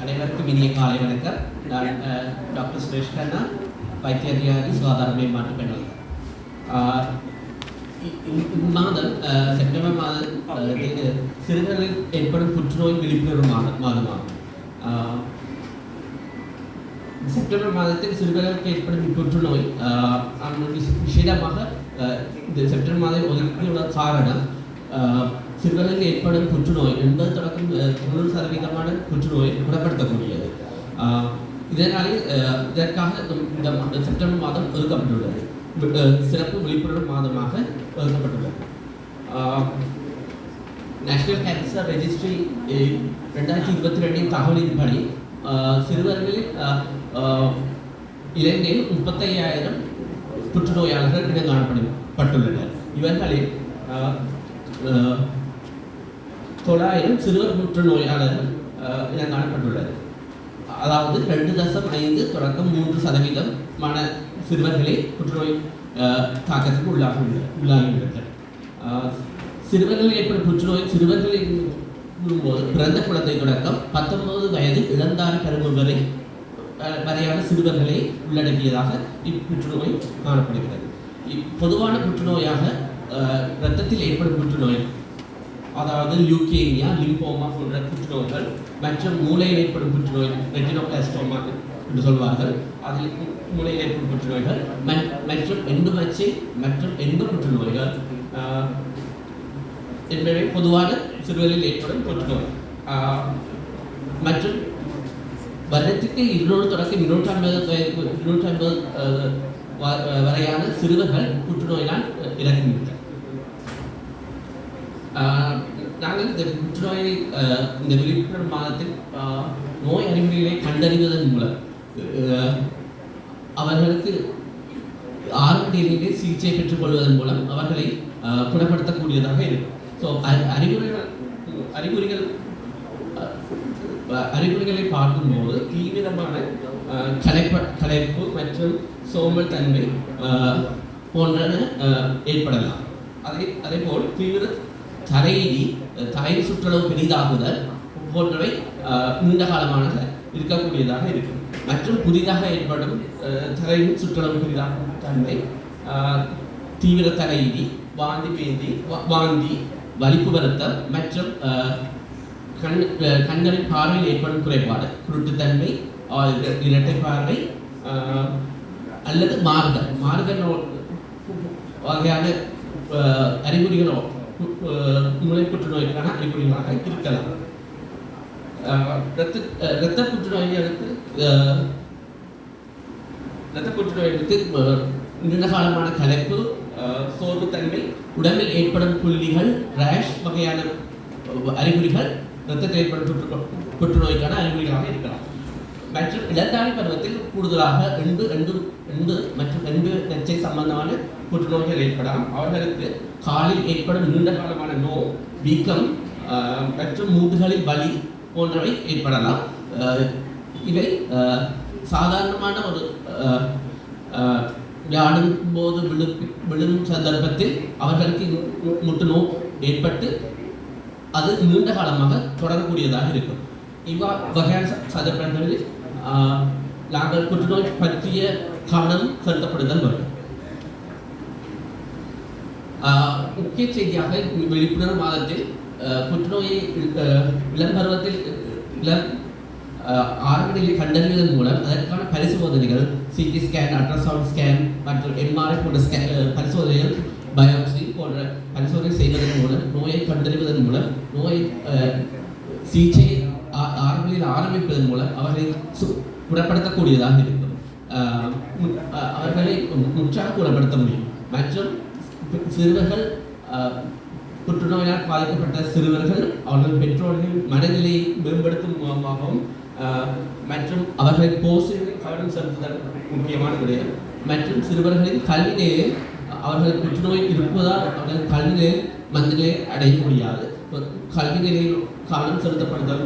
அனைவருக்கும் இனிய காலை வணக்கம். நான் டாக்டர் சுரேஷ் கண்ணா, வைத்திய அதிகாரி, சுகாதார மேம்பாட்டு பணி. இம்மாதம் செப்டம்பர் மாதம் சிறுவர்களில் ஏற்படும் புற்றுநோய் விழிப்புணர்வு மாதமாகும். செப்டம்பர் மாதத்தில் சிறுவர்களுக்கு ஏற்படும் புற்றுநோய் விசேடமாக இந்த செப்டம்பர் மாதம் ஒதுக்கியுள்ள காரணம் சிறுவர்களுக்கு ஏற்படும் புற்றுநோய் 80% புற்றுநோய் குணப்படுத்தக்கூடியது. இதற்காக இந்த செப்டம்பர் மாதம் ஒதுக்கப்பட்டுள்ளது. சிறப்பு விழிப்புணர்வு மாதமாக ஒதுக்கப்பட்டுள்ளது. நேஷனல் கேன்சர் ரெஜிஸ்ட்ரி 2022 தகவலின்படி சிறுவர்களில் இலங்கையில் 35,000 புற்றுநோயாளர்கள் இனம் காணப்பட்டுள்ளனர். இவர்களில் 900 சிறுவர் புற்றுநோயாளர்கள் இனம் காணப்பட்டுள்ளது. அதாவது 2.5 தொடக்கம் 3% சிறுவர்களே புற்றுநோய் தாக்கத்துக்கு உள்ளாகியுள்ளனர். சிறுவர்களில் ஏற்படும் புற்றுநோய் சிறுவர்களின் போது பிறந்த குழந்தை தொடக்கம் 19 வயது இளந்தாரி பருவம் வரையான சிறுவர்களை உள்ளடக்கியதாக இப்புற்றுநோய் காணப்படுகிறது. பொதுவான புற்றுநோயாக இரத்தத்தில் ஏற்படும் புற்றுநோய், அதாவது லியூகேமியா, லிம்போமா போன்ற புற்றுநோய்கள் மற்றும் மூளையில் ஏற்படும் புற்றுநோய், ரெட்டினோபிளாஸ்டோமா என்று சொல்வார்கள், அதில் மூளையில் ஏற்படும் புற்றுநோய்கள் மற்றும் எண்டுமச்சை மற்றும் புற்றுநோய்கள் என்பவை பொதுவான சிறுவர்களில் ஏற்படும் புற்றுநோய். மற்றும் வருடத்துக்கு 200 தொடக்கம் 250 வரையான சிறுவர்கள் புற்றுநோயினால் இறக்கின்றனர். நாங்கள் இந்த புற்றுநோயை இந்த விழிப்புணர்வு மாதத்தில் நோய் அறிகுறிகளை கண்டறிவதன் மூலம் அவர்களுக்கு ஆரம்ப நிலையிலே சிகிச்சை பெற்றுக்கொள்வதன் மூலம் அவர்களை குணப்படுத்தக்கூடியதாக இருக்கும். ஸோ அறிகுறிகளை பார்க்கும்போது தீவிரமான களைப்பு மற்றும் சோம்பல் தன்மை போன்றன ஏற்படலாம். அதேபோல் தீவிர தலையிடி, தலை சுற்றளவு பெரிதாகுதல் போன்றவை நீண்ட காலமாக இருக்கக்கூடியதாக இருக்கும். மற்றும் புதிதாக ஏற்படும் தலையின் சுற்றளவு பெரிதாகும் தன்மை, தீவிர தலையிடி, வாந்தி, வலிப்பு வருத்தம் மற்றும் கண்களின் பார்வையில் ஏற்படும் குறைபாடு, குருட்டுத்தன்மை, இரட்டை பார்வை அல்லது மார்க வகையான அறிகுறிகளோ மூளை புற்றுநோய்க்கான அறிகுறிகளாக இருக்கலாம். இரத்த புற்றுநோய்களுக்கு நீண்ட காலமான களைப்பு, சோர்வுத்தன்மை, உடம்பில் ஏற்படும் புள்ளிகள், ரேஷ் வகையான அறிகுறிகள் இரத்தத்தில் ஏற்படும் புற்றுநோய்க்கான அறிகுறிகளாக இருக்கலாம். மற்றும் இளந்தாரி பருவத்தில் கூடுதலாக எண்டு மற்றும் நச்சை சம்பந்தமான புற்றுநோய்கள் ஏற்படலாம். அவர்களுக்கு காலில் ஏற்படும் நீண்ட காலமான நோய், வீக்கம் மற்றும் மூட்டுகளில் வலி போன்றவை ஏற்படலாம். இவை சாதாரணமான ஒரு விளையாடும் போது விழும் சந்தர்ப்பத்தில் அவர்களுக்கு முட்டு நோய் ஏற்பட்டு அது நீண்ட காலமாக தொடரக்கூடியதாக இருக்கும். வகையான சந்தர்ப்பங்களில் நாங்கள் புற்றுநோய் பற்றிய கவனம் செலுத்தப்படுதல் வேண்டும். முக்கிய செய்தியாக விழிப்புணர்வு மாதத்தில் புற்றுநோயை இளம் பருவத்தில் ஆரம்ப நிலையை கண்டறிவதன் மூலம் அதற்கான பரிசோதனைகள், சிடி ஸ்கேன், அல்ட்ராசவுண்ட் ஸ்கேன் மற்றும் எம்ஆர்ஐ போன்ற பரிசோதனைகள், பயோப்சி போன்ற பரிசோதனை செய்வதன் மூலம் நோயை கண்டறிவதன் மூலம் நோயை சிகிச்சை ஆரம்பத்தில் ஆரம்பிப்பதன் மூலம் அவர்களை குணப்படுத்தக்கூடியதாக இருக்கும். அவர்களை முற்றாக குணப்படுத்த முடியும். மற்றும் சிறுவர்கள், புற்றுநோயினால் பாதிக்கப்பட்ட சிறுவர்கள் அவர்கள் பெற்றோர்கள் மனநிலையை மேம்படுத்தும் மூலமாகவும் மற்றும் அவர்களை போஷணில் கவனம் செலுத்துதல் முக்கியமான விடயம். மற்றும் சிறுவர்களின் கல்வி நிலையில் அவர்கள் புற்றுநோய் இருப்பதால் அவர்கள் கல்வி நிலையில் மந்தநிலையை அடைய முடியாது. கல்வி நிலையில் கவனம் செலுத்தப்படுதல்